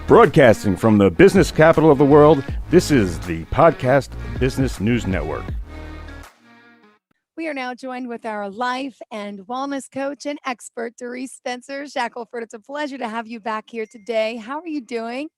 Broadcasting from the business capital of the world, this is the Podcast Business News Network. We are now joined with our life and wellness coach and expert, Dearice Spencer Shackelford. It's a pleasure to have you back here today. How are you doing?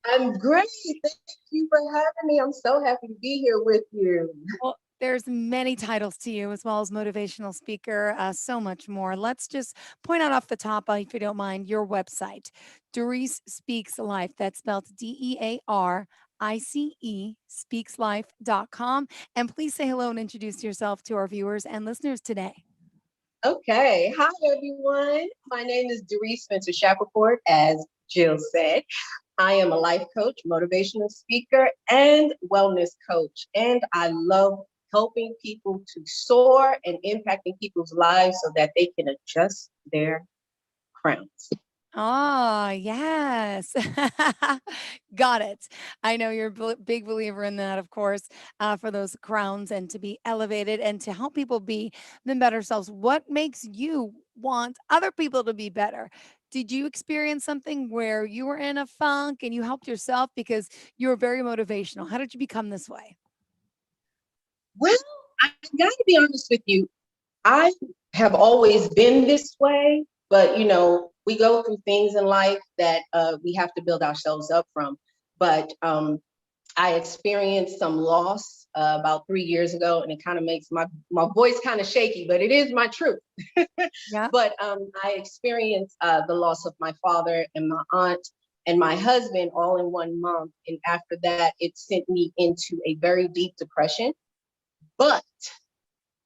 I'm great. Thank you for having me. I'm so happy to be here with you. Well, there's many titles to you, as well as motivational speaker, so much more. Let's just point out off the top, if you don't mind, your website, Dearice Speaks Life. That's spelled DEARICE, speakslife.com. And please say hello and introduce yourself to our viewers and listeners today. Okay. Hi, everyone. My name is Dearice Spencer Shackelford, as Jill said. I am a life coach, motivational speaker, and wellness coach. And I love helping people to soar and impacting people's lives so that they can adjust their crowns. Oh, yes. Got it. I know you're a big believer in that, of course, for those crowns and to be elevated and to help people be the better selves. What makes you want other people to be better? Did you experience something where you were in a funk and you helped yourself because you were very motivational? How did you become this way? Well, I got to be honest with you. I have always been this way, but we go through things in life that we have to build ourselves up from. But I experienced some loss about 3 years ago, and it kind of makes my voice kind of shaky, but it is my truth. Yeah. But I experienced the loss of my father and my aunt and my husband all in 1 month. And after that, it sent me into a very deep depression. But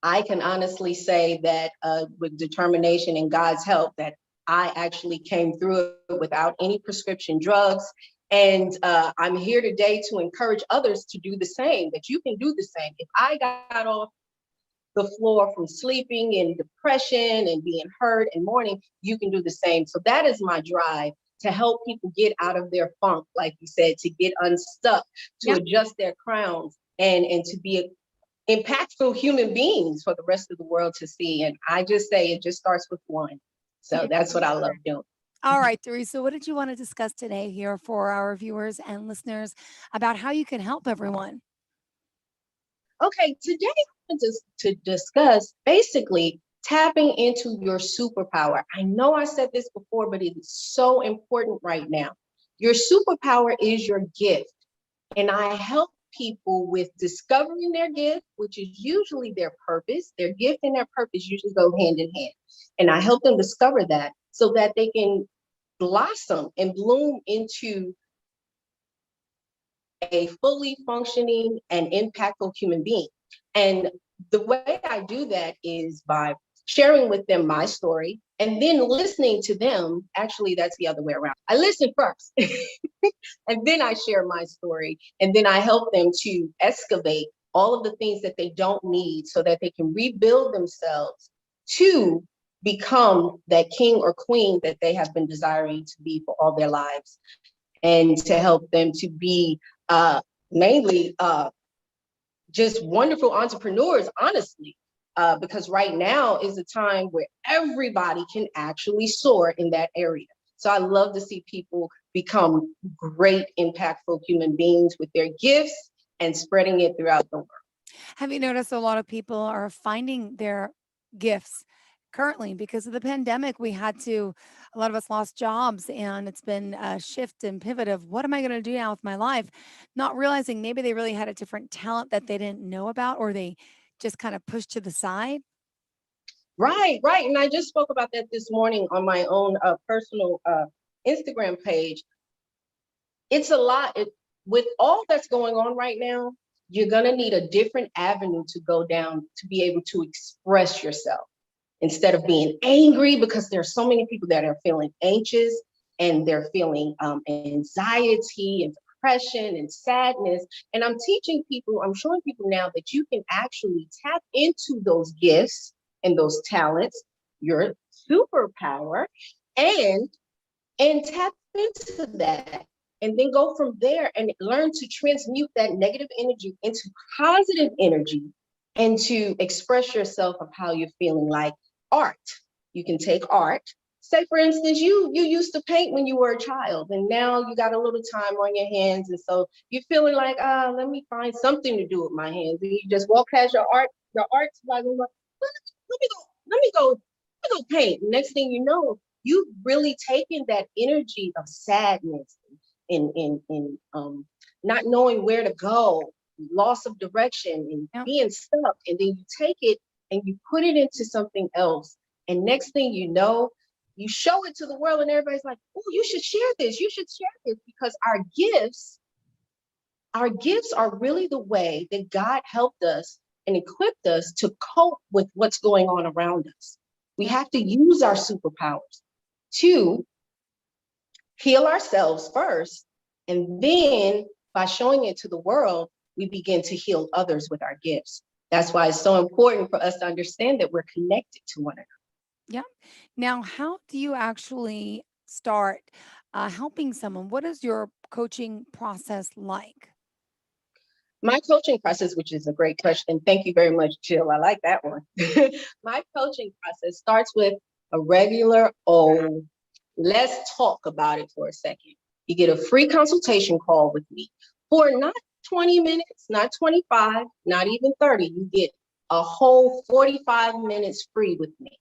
I can honestly say that with determination and God's help, that I actually came through it without any prescription drugs. And I'm here today to encourage others to do the same, that you can do the same. If I got off the floor from sleeping and depression and being hurt and mourning, you can do the same. So that is my drive, to help people get out of their funk, like you said, to get unstuck, to adjust their crowns, and to be impactful human beings for the rest of the world to see. And I just say it just starts with one. So that's what I love doing. All right, Dearice. So what did you want to discuss today here for our viewers and listeners about how you can help everyone? Okay, today I'm just to discuss basically tapping into your superpower. I know I said this before, but it is so important right now. Your superpower is your gift. And I help people with discovering their gift, which is usually their purpose. Their gift and their purpose usually go hand in hand. And I help them discover that so that they can blossom and bloom into a fully functioning and impactful human being. And the way I do that is by sharing with them my story and then listening to them. Actually, that's the other way around. I listen first and then I share my story, and then I help them to excavate all of the things that they don't need so that they can rebuild themselves to become that king or queen that they have been desiring to be for all their lives, and to help them to be mainly just wonderful entrepreneurs, honestly. Because right now is a time where everybody can actually soar in that area. So I love to see people become great, impactful human beings with their gifts and spreading it throughout the world. Have you noticed a lot of people are finding their gifts currently because of the pandemic? A lot of us lost jobs, and it's been a shift and pivot of what am I going to do now with my life? Not realizing maybe they really had a different talent that they didn't know about, or they just kind of pushed to the side. Right. And I just spoke about that this morning on my own personal Instagram page. It's a lot. With all that's going on right now, you're going to need a different avenue to go down to be able to express yourself instead of being angry, because there's so many people that are feeling anxious and they're feeling anxiety and depression and sadness. And I'm showing people now that you can actually tap into those gifts and those talents, your superpower, and tap into that. And then go from there and learn to transmute that negative energy into positive energy, and to express yourself of how you're feeling. Like art. You can take art, say for instance, you used to paint when you were a child, and now you got a little time on your hands, and so you're feeling like, let me find something to do with my hands, and you just walk past your art supply and like, let me go paint. Next thing you know, you've really taken that energy of sadness and not knowing where to go, loss of direction, and Yep. being stuck, and then you take it and you put it into something else, and next thing you know, you show it to the world, and everybody's like, oh, you should share this, because our gifts are really the way that God helped us and equipped us to cope with what's going on around us. We Yep. have to use our superpowers to heal ourselves first, and then by showing it to the world, we begin to heal others with our gifts. That's why it's so important for us to understand that we're connected to one another. Yeah. Now, how do you actually start helping someone? What is your coaching process like? My coaching process, which is a great question, thank you very much, Jill. I like that one. My coaching process starts with a regular old, let's talk about it for a second. You get a free consultation call with me for not 20 minutes, not 25, not even 30. You get a whole 45 minutes free with me,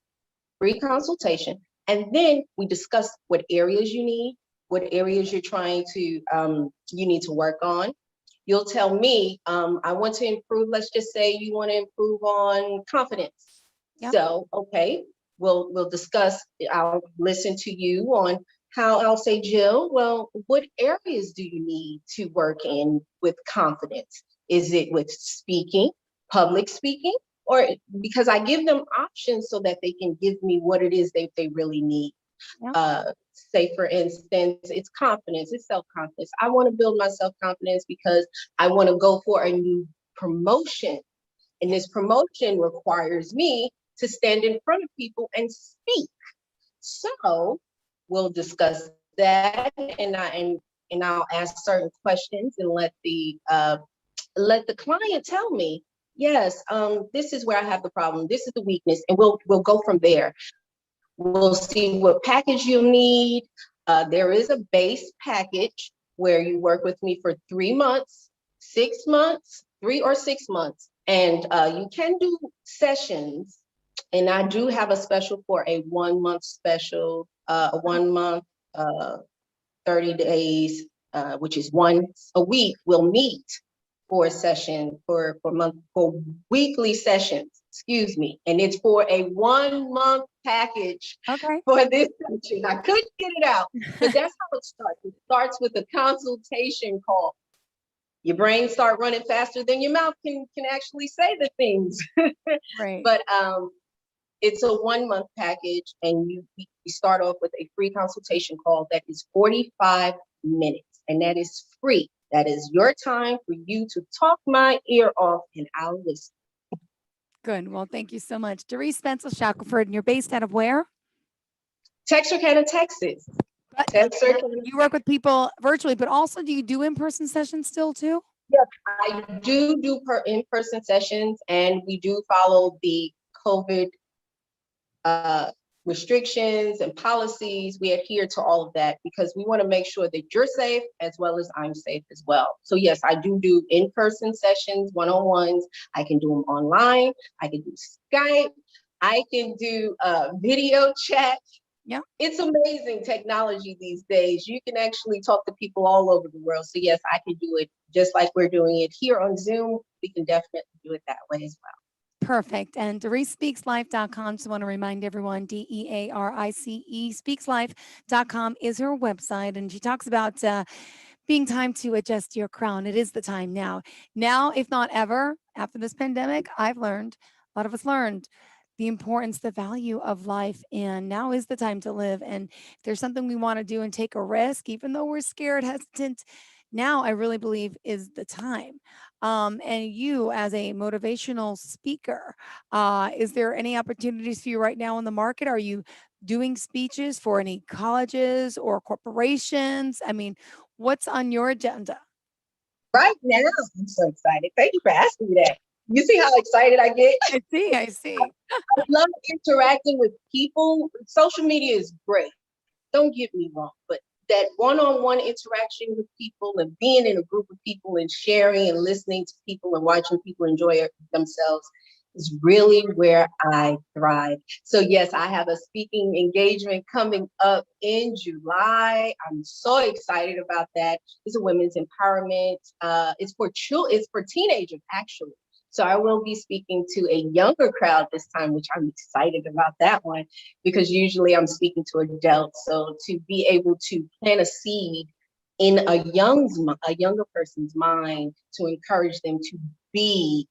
free consultation. And then we discuss what areas you need, what areas you're trying to, you need to work on. You'll tell me, I want to improve, let's just say you want to improve on confidence. Yep. So, okay, we'll discuss, I'll listen to you on how. I'll say, Jill, well, what areas do you need to work in with confidence? Is it with speaking, public speaking? Or because I give them options so that they can give me what it is they really need. Yep. Say for instance, it's confidence, it's self-confidence. I want to build my self-confidence because I want to go for a new promotion. And this promotion requires me to stand in front of people and speak. So we'll discuss that, and I'll ask certain questions and let the client tell me, yes, this is where I have the problem, this is the weakness, and we'll go from there. We'll see what package you'll need. There is a base package where you work with me for 3 months, 6 months, 3 or 6 months, and you can do sessions. And I do have a special for a 1 month special, a 1 month, 30 days, which is once a week. We'll meet for a session for weekly sessions, excuse me. And it's for a 1 month package Okay. for this session. I couldn't get it out, but that's how it starts. It starts with a consultation call. Your brain start running faster than your mouth can actually say the things. Right. But it's a 1 month package, and you start off with a free consultation call that is 45 minutes, and that is free. That is your time for you to talk my ear off, and I'll listen. Good. Well, thank you so much. Dearice Spencer Shackelford, and you're based out of where? Texarkana, Texas. But Texarkana. you work with people virtually, but also do you do in-person sessions still too? Yes, I do in-person sessions, and we do follow the COVID restrictions and policies. We adhere to all of that because we want to make sure that you're safe as well as I'm safe as well. So yes, I do in-person sessions, one-on-ones. I can do them online. I can do Skype. I can do video chat. Yeah. It's amazing technology these days. You can actually talk to people all over the world. So yes, I can do it just like we're doing it here on Zoom. We can definitely do it that way as well. Perfect. And DeariceSpeaksLife.com. Just want to remind everyone, DeArice, SpeaksLife.com is her website. And she talks about being time to adjust your crown. It is the time now. Now, if not ever, after this pandemic, a lot of us learned the importance, the value of life. And now is the time to live. And if there's something we want to do and take a risk, even though we're scared, hesitant, now I really believe is the time. And you, as a motivational speaker, is there any opportunities for you right now in the market? Are you doing speeches for any colleges or corporations? I mean, what's on your agenda? Right now, I'm so excited. Thank you for asking me that. You see how excited I get? I see. I love interacting with people. Social media is great. Don't get me wrong, but that one-on-one interaction with people and being in a group of people and sharing and listening to people and watching people enjoy themselves is really where I thrive. So yes, I have a speaking engagement coming up in July. I'm so excited about that. It's a women's empowerment. It's for children. It's for teenagers, actually. So I will be speaking to a younger crowd this time, which I'm excited about that one, because usually I'm speaking to adults. So to be able to plant a seed in a younger person's mind to encourage them to be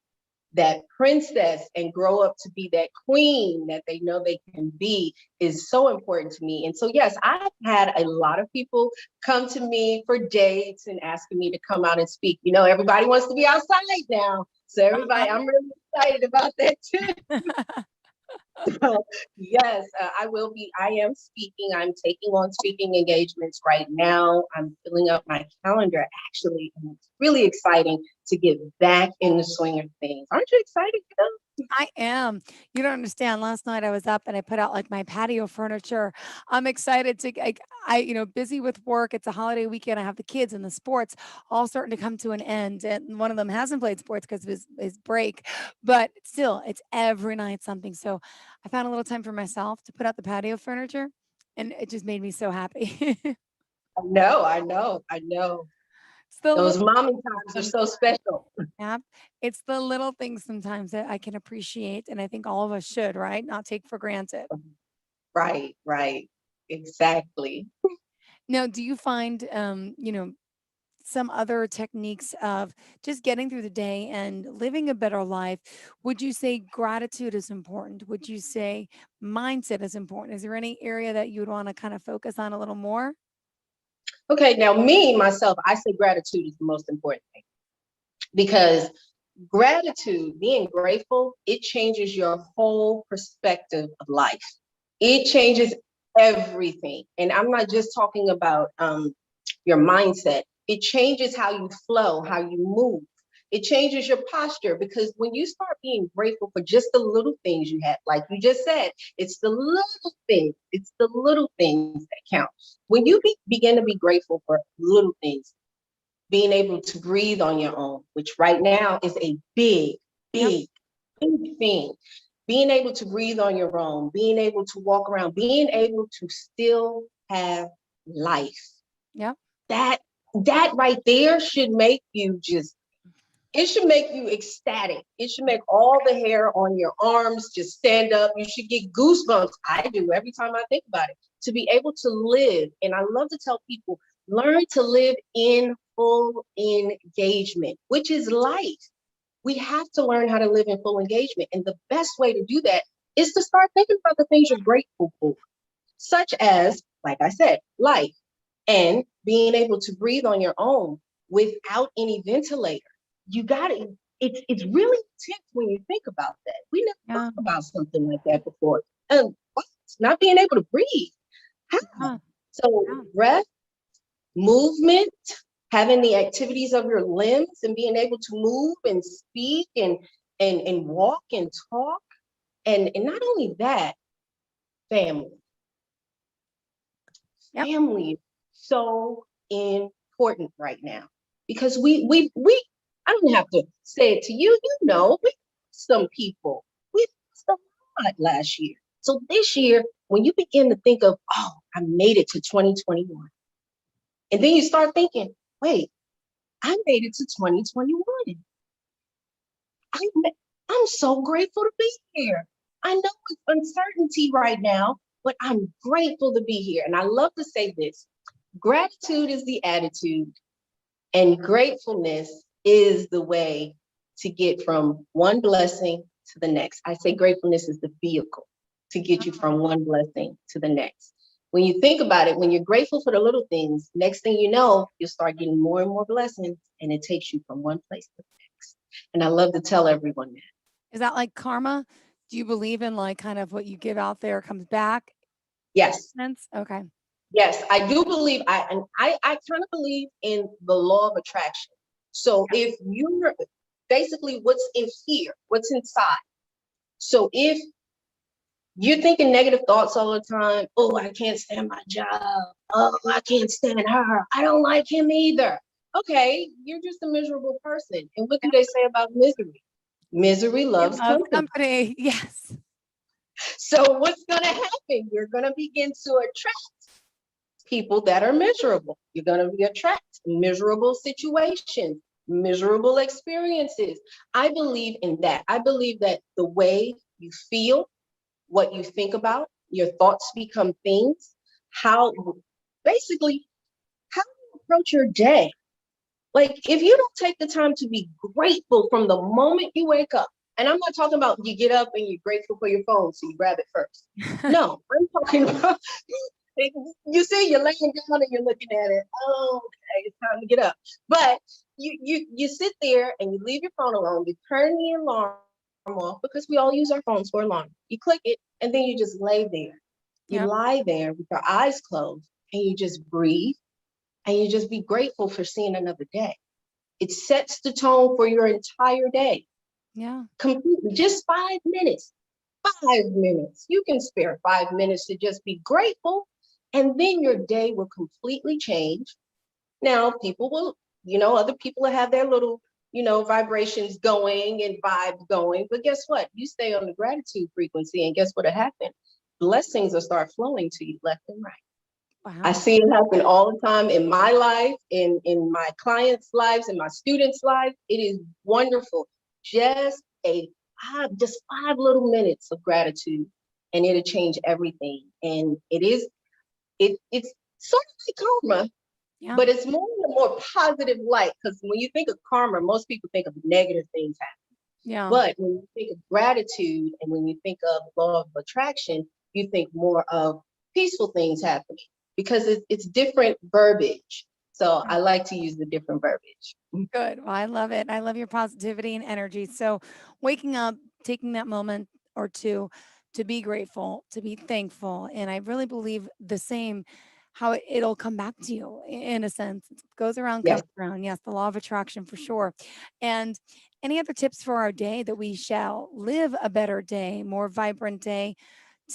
that princess and grow up to be that queen that they know they can be is so important to me. And so, yes, I've had a lot of people come to me for dates and asking me to come out and speak. You know, everybody wants to be outside now. So everybody, I'm really excited about that too. So, yes, I am speaking. I'm taking on speaking engagements right now. I'm filling up my calendar actually. And it's really exciting to get back in the swing of things. Aren't you excited? I am. You don't understand. Last night I was up and I put out like my patio furniture. I'm excited to, busy with work. It's a holiday weekend. I have the kids and the sports all starting to come to an end. And one of them hasn't played sports because of his break, but still, it's every night something. So I found a little time for myself to put out the patio furniture, and it just made me so happy. I know. It's the Those little mommy things times are so special. yeah, it's the little things sometimes that I can appreciate, and I think all of us should, right? Not take for granted. Right. Exactly. Now, do you find, some other techniques of just getting through the day and living a better life? Would you say gratitude is important? Would you say mindset is important? Is there any area that you would want to kind of focus on a little more? Okay, now myself, I say gratitude is the most important thing because gratitude, being grateful, it changes your whole perspective of life. It changes everything. And I'm not just talking about your mindset. It changes how you flow, how you move. It changes your posture because when you start being grateful for just the little things you have, like you just said, it's the little things, it's the little things that count. When you begin to be grateful for little things, being able to breathe on your own, which right now is a big, Yep. big, big thing. Being able to breathe on your own, being able to walk around, being able to still have life. Yep. That right there should make you it should make you ecstatic. It should make all the hair on your arms just stand up. You should get goosebumps. I do every time I think about it. To be able to live, and I love to tell people, learn to live in full engagement, which is life. We have to learn how to live in full engagement. And the best way to do that is to start thinking about the things you're grateful for, such as, like I said, life and being able to breathe on your own without any ventilator. You got it. It's really intense when you think about that. We never Yeah. thought about something like that before. And not being able to breathe. How? Yeah. So Yeah. breath, movement, having the activities of your limbs and being able to move and speak and walk and talk. And not only that, family. Yep. Family is so important right now because we I don't have to say it to you, we some people. We lost a lot last year. So this year, when you begin to think of, oh, I made it to 2021, and then you start thinking, wait, I made it to 2021. I'm, I'm so grateful to be here. I know it's uncertainty right now, but I'm grateful to be here. And I love to say this: gratitude is the attitude, and gratefulness is the way to get from one blessing to the next. I say gratefulness is the vehicle to get you from one blessing to the next. When you think about it, when you're grateful for the little things, next thing you know, you'll start getting more and more blessings, and it takes you from one place to the next. And I love to tell everyone that. Is that like karma? Do you believe in like kind of what you give out there comes back? Yes, Sense? Okay. yes, I do believe I kind of believe in the law of attraction. So if you're basically what's in here, what's inside. So if you're thinking negative thoughts all the time, oh, I can't stand my job. Oh, I can't stand her. I don't like him either. Okay, you're just a miserable person. And what do they say about misery? Misery He loves loves company. company. Yes. So what's going to happen? You're going to begin to attract people that are miserable. You're going to attract miserable situations, miserable experiences. I believe in that. I believe that the way you feel, what you think about, your thoughts become things, how basically how you approach your day. Like if you don't take the time to be grateful from the moment you wake up, and I'm not talking about you get up and you're grateful for your phone, so you grab it first. No, I'm talking about you see you're laying down and you're looking at it. Oh, okay, it's time to get up. But you sit there and you leave your phone alone, you turn the alarm off because we all use our phones for alarm. You click it and then you just lay there. You Yep. lie there with your eyes closed and you just breathe and you just be grateful for seeing another day. It sets the tone for your entire day. Yeah. Completely, just 5 minutes. 5 minutes. You can spare 5 minutes to just be grateful, and then your day will completely change. Now, people will, other people will have their little, vibrations going and vibes going. But guess what? You stay on the gratitude frequency, and guess what'll happen? Blessings will start flowing to you left and right. I Wow. see it happen all the time in my life, in my clients' lives, in my students' lives. It is wonderful. Just just 5 little minutes of gratitude, and it'll change everything. And it's sort of like karma, Yeah. but it's more in a more positive light. Because when you think of karma, most people think of negative things happening. Yeah. But when you think of gratitude and when you think of law of attraction, you think more of peaceful things happening because it's different verbiage. So I like to use the different verbiage. Good. Well, I love it. I love your positivity and energy. So, waking up, taking that moment or two to be grateful, to be thankful. And I really believe the same, how it'll come back to you in a sense. It goes around, Yes. comes around. Yes, the law of attraction for sure. And any other tips for our day that we shall live a better day, more vibrant day?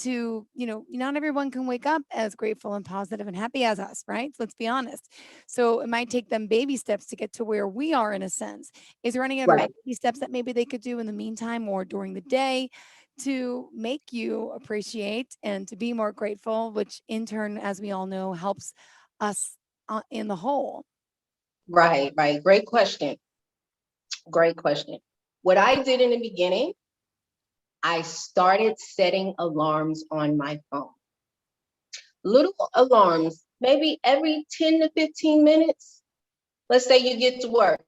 To, not everyone can wake up as grateful and positive and happy as us, right? Let's be honest. So it might take them baby steps to get to where we are in a sense. Is there any other Right. baby steps that maybe they could do in the meantime or during the day to make you appreciate and to be more grateful, which in turn, as we all know, helps us in the whole? Right. Right. Great question. Great question. What I did in the beginning, I started setting alarms on my phone. Little alarms, maybe every 10 to 15 minutes. Let's say you get to work.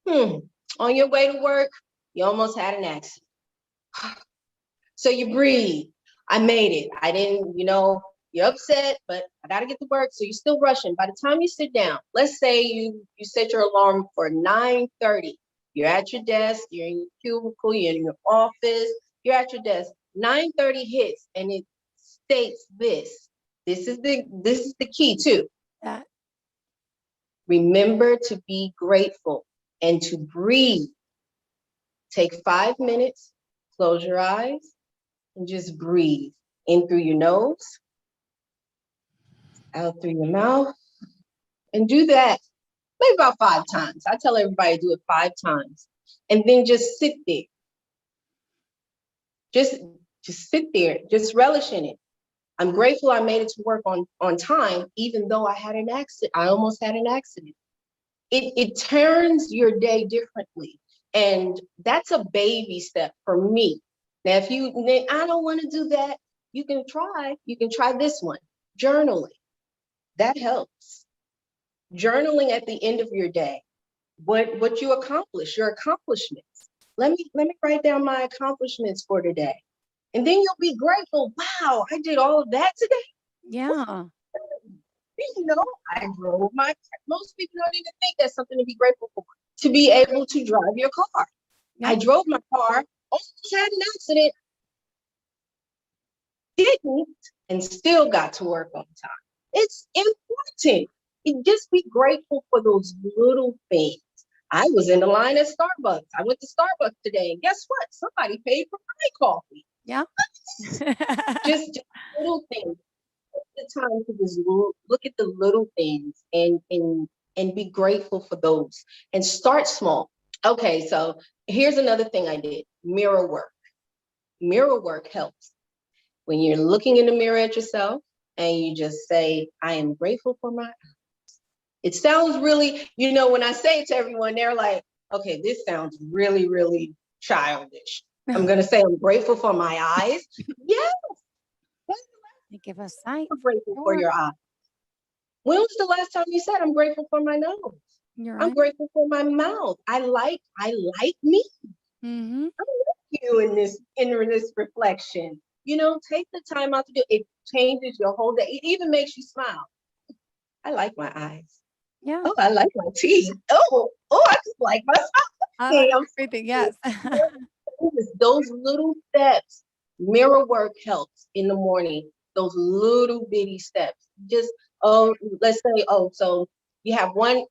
On your way to work, you almost had an accident. So you breathe. I made it. I didn't, you're upset, but I got to get to work. So you're still rushing. By the time you sit down, let's say you set your alarm for 9:30. You're at your desk, you're in your cubicle, you're in your office, you're at your desk. 9:30 hits and it states this. This is the key too. That Remember to be grateful and to breathe. Take 5 minutes, close your eyes, and just breathe in through your nose, out through your mouth, and do that maybe about 5 times. I tell everybody to do it 5 times, and then just sit there. Just sit there, just relish in it. I'm grateful I made it to work on time, even though I had an accident. I almost had an accident. It turns your day differently, and that's a baby step for me. Now, if I don't want to do that, you can try this one, journaling. That helps. Journaling at the end of your day, what you accomplish, your accomplishments. Let me write down my accomplishments for today. And then you'll be grateful. Wow, I did all of that today. yeah. I drove my car. Most people don't even think that's something to be grateful for. To be able to drive your car. Yep. I drove my car, almost had an accident, didn't, and still got to work on time. It's important. Just be grateful for those little things. I was in the line at Starbucks. I went to Starbucks today, and guess what? Somebody paid for my coffee. Yeah. Just little things. Take the time to just look at the little things and be grateful for those and start small. Okay, so here's another thing I did: mirror work. Mirror work helps when you're looking in the mirror at yourself and you just say, "I am grateful for my." It sounds really, when I say it to everyone, they're like, okay, this sounds really, really childish. I'm going to say I'm grateful for my eyes. Yes. They give us sight. I'm grateful for Sure. your eyes. When was the last time you said I'm grateful for my nose? You're I'm right. grateful for my mouth. I like me. Mm-hmm. You in this reflection. Take the time out to do it. It changes your whole day. It even makes you smile. I like my eyes. Yeah. Oh, I like my teeth. Oh, I just like my I Hey, like I'm everything. Yes. those little steps. Mirror work helps in the morning. Those little bitty steps. Just let's say so you have one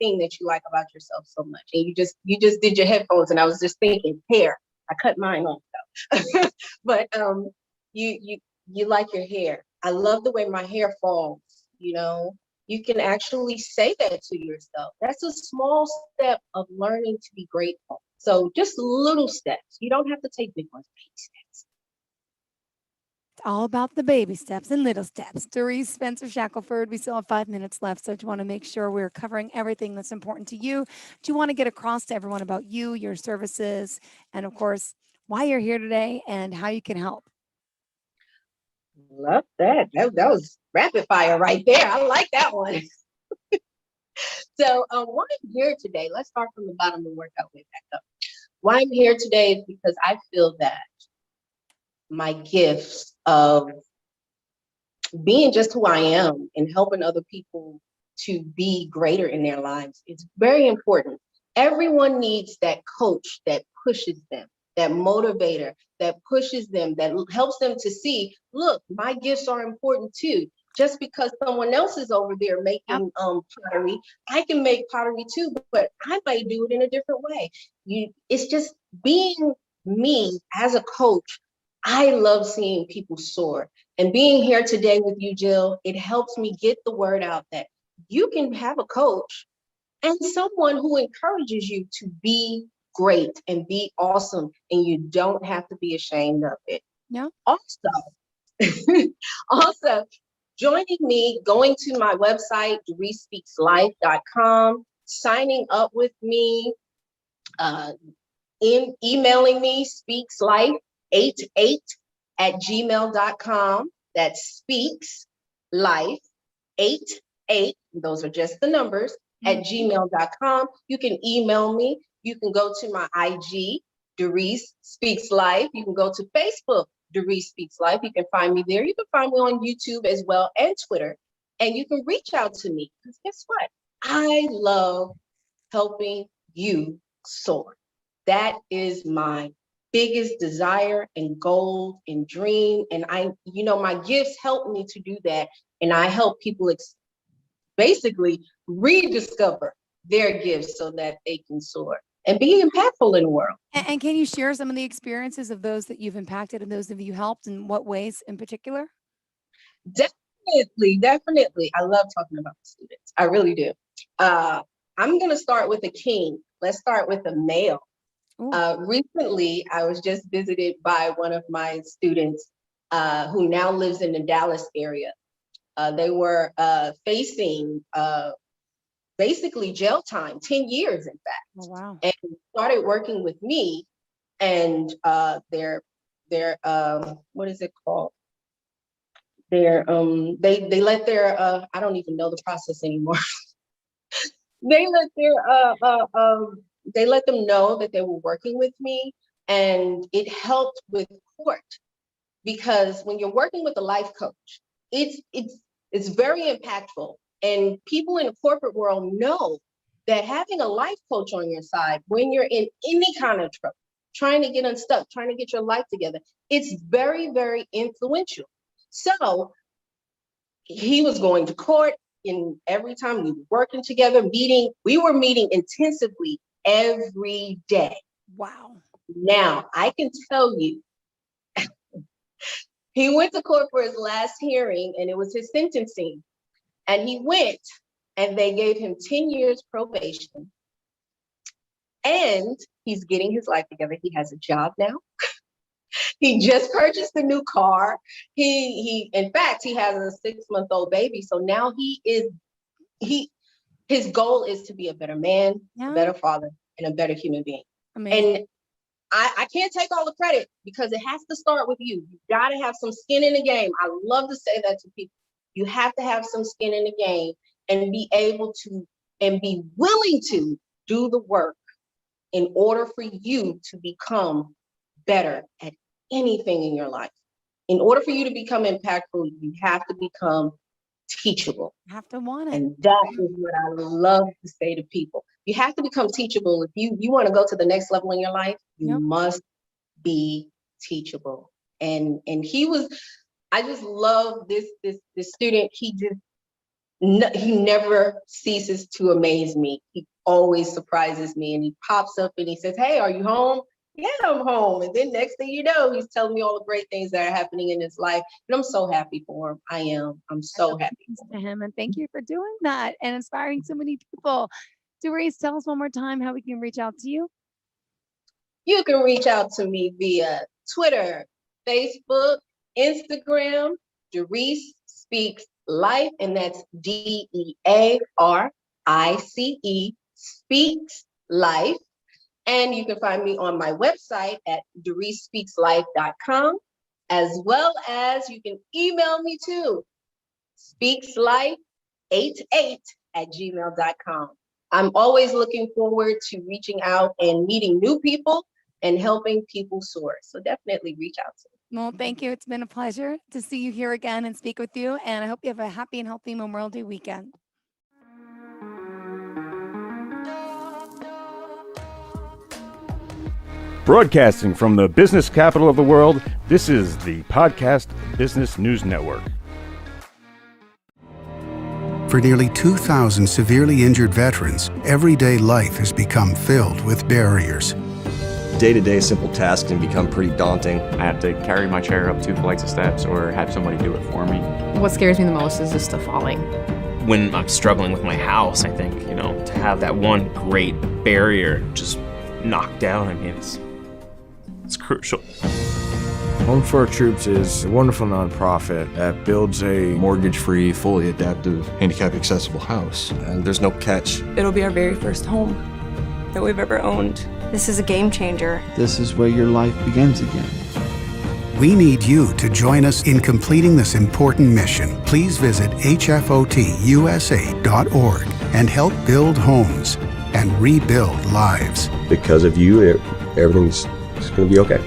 thing that you like about yourself so much, and you just did your headphones, and I was just thinking hair. I cut mine off though, but you like your hair. I love the way my hair falls. You can actually say that to yourself. That's a small step of learning to be grateful. So just little steps. You don't have to take big ones, baby steps. It's all about the baby steps and little steps. Dearice Spencer Shackelford, we still have 5 minutes left, so I just want to make sure we're covering everything that's important to you. Do you want to get across to everyone about you, your services, and of course, why you're here today and how you can help? Love that. That was rapid fire right there. I like that one. So why I'm here today, let's start from the bottom and work our way back up. Why I'm here today is because I feel that my gifts of being just who I am and helping other people to be greater in their lives is very important. Everyone needs that coach that pushes them, that motivator that pushes them, that helps them to see, look, my gifts are important too. Just because someone else is over there Yep. making pottery, I can make pottery too, but I might do it in a different way. It's just being me as a coach. I love seeing people soar. And being here today with you, Jill, it helps me get the word out that you can have a coach and someone who encourages you to be great and be awesome, and you don't have to be ashamed of it. Yeah. Also, also joining me, going to my website, DeariceSpeaksLife.com, signing up with me, emailing me, speakslife88@gmail.com. That speaks life 88. Those are just the numbers at gmail.com. You can email me. You can go to my IG, Dearice Speaks Life. You can go to Facebook, Dearice Speaks Life. You can find me there. You can find me on YouTube as well and Twitter. And you can reach out to me because guess what? I love helping you soar. That is my biggest desire and goal and dream. And my gifts help me to do that. And I help people basically rediscover their gifts so that they can soar and be impactful in the world. And can you share some of the experiences of those that you've impacted and those of you helped, and what ways in particular? Definitely. I love talking about the students. I really do. I'm going to start with a king. Let's start with a male. Recently, I was just visited by one of my students who now lives in the Dallas area. They were facing basically jail time, 10 years, in fact. Oh, wow. And started working with me, and their what is it called? They let their I don't even know the process anymore. they let them know that they were working with me, and it helped with court, because when you're working with a life coach, it's very impactful. And people in the corporate world know that having a life coach on your side when you're in any kind of trouble, trying to get unstuck, trying to get your life together, it's very, very influential. So he was going to court. And every time we were working together, we were meeting intensively every day. Wow. Now, I can tell you, he went to court for his last hearing, and it was his sentencing. And he went, and they gave him 10 years probation. And he's getting his life together. He has a job now. He just purchased a new car. In fact, he has a 6-month-old baby. So now his goal is to be a better man, a better father, and a better human being. Amazing. And I can't take all the credit because it has to start with you. You got to have some skin in the game. I love to say that to people. You have to have some skin in the game and be able to and be willing to do the work in order for you to become better at anything in your life. In order for you to become impactful, you have to become teachable. You have to want it. And that is what I love to say to people. You have to become teachable. If you want to go to the next level in your life, you must be teachable. And I just love this student. He never ceases to amaze me. He always surprises me, and he pops up and he says, "Hey, are you home?" "Yeah, I'm home." And then next thing you know, he's telling me all the great things that are happening in his life. And I'm so happy for him. I am. I'm so happy for him. And thank you for doing that and inspiring so many people. Dearice, tell us one more time how we can reach out to you. You can reach out to me via Twitter, Facebook, Instagram, Dearice Speaks Life, and that's DEARICE Speaks Life. And you can find me on my website at DeariceSpeaksLife.com, as well as you can email me too, speakslife88@gmail.com. I'm always looking forward to reaching out and meeting new people and helping people soar. So definitely reach out to me. Well, thank you. It's been a pleasure to see you here again and speak with you. And I hope you have a happy and healthy Memorial Day weekend. Broadcasting from the business capital of the world, this is the Podcast Business News Network. For nearly 2,000 severely injured veterans, everyday life has become filled with barriers. Day-to-day simple tasks can become pretty daunting. I have to carry my chair up 2 flights of steps or have somebody do it for me. What scares me the most is just the falling. When I'm struggling with my house, I think, to have that one great barrier just knocked down, it's crucial. Home for Our Troops is a wonderful nonprofit that builds a mortgage-free, fully adaptive, handicap-accessible house. And there's no catch. It'll be our very first home that we've ever owned. This is a game changer. This is where your life begins again. We need you to join us in completing this important mission. Please visit hfotusa.org and help build homes and rebuild lives. Because of you, everything's going to be okay.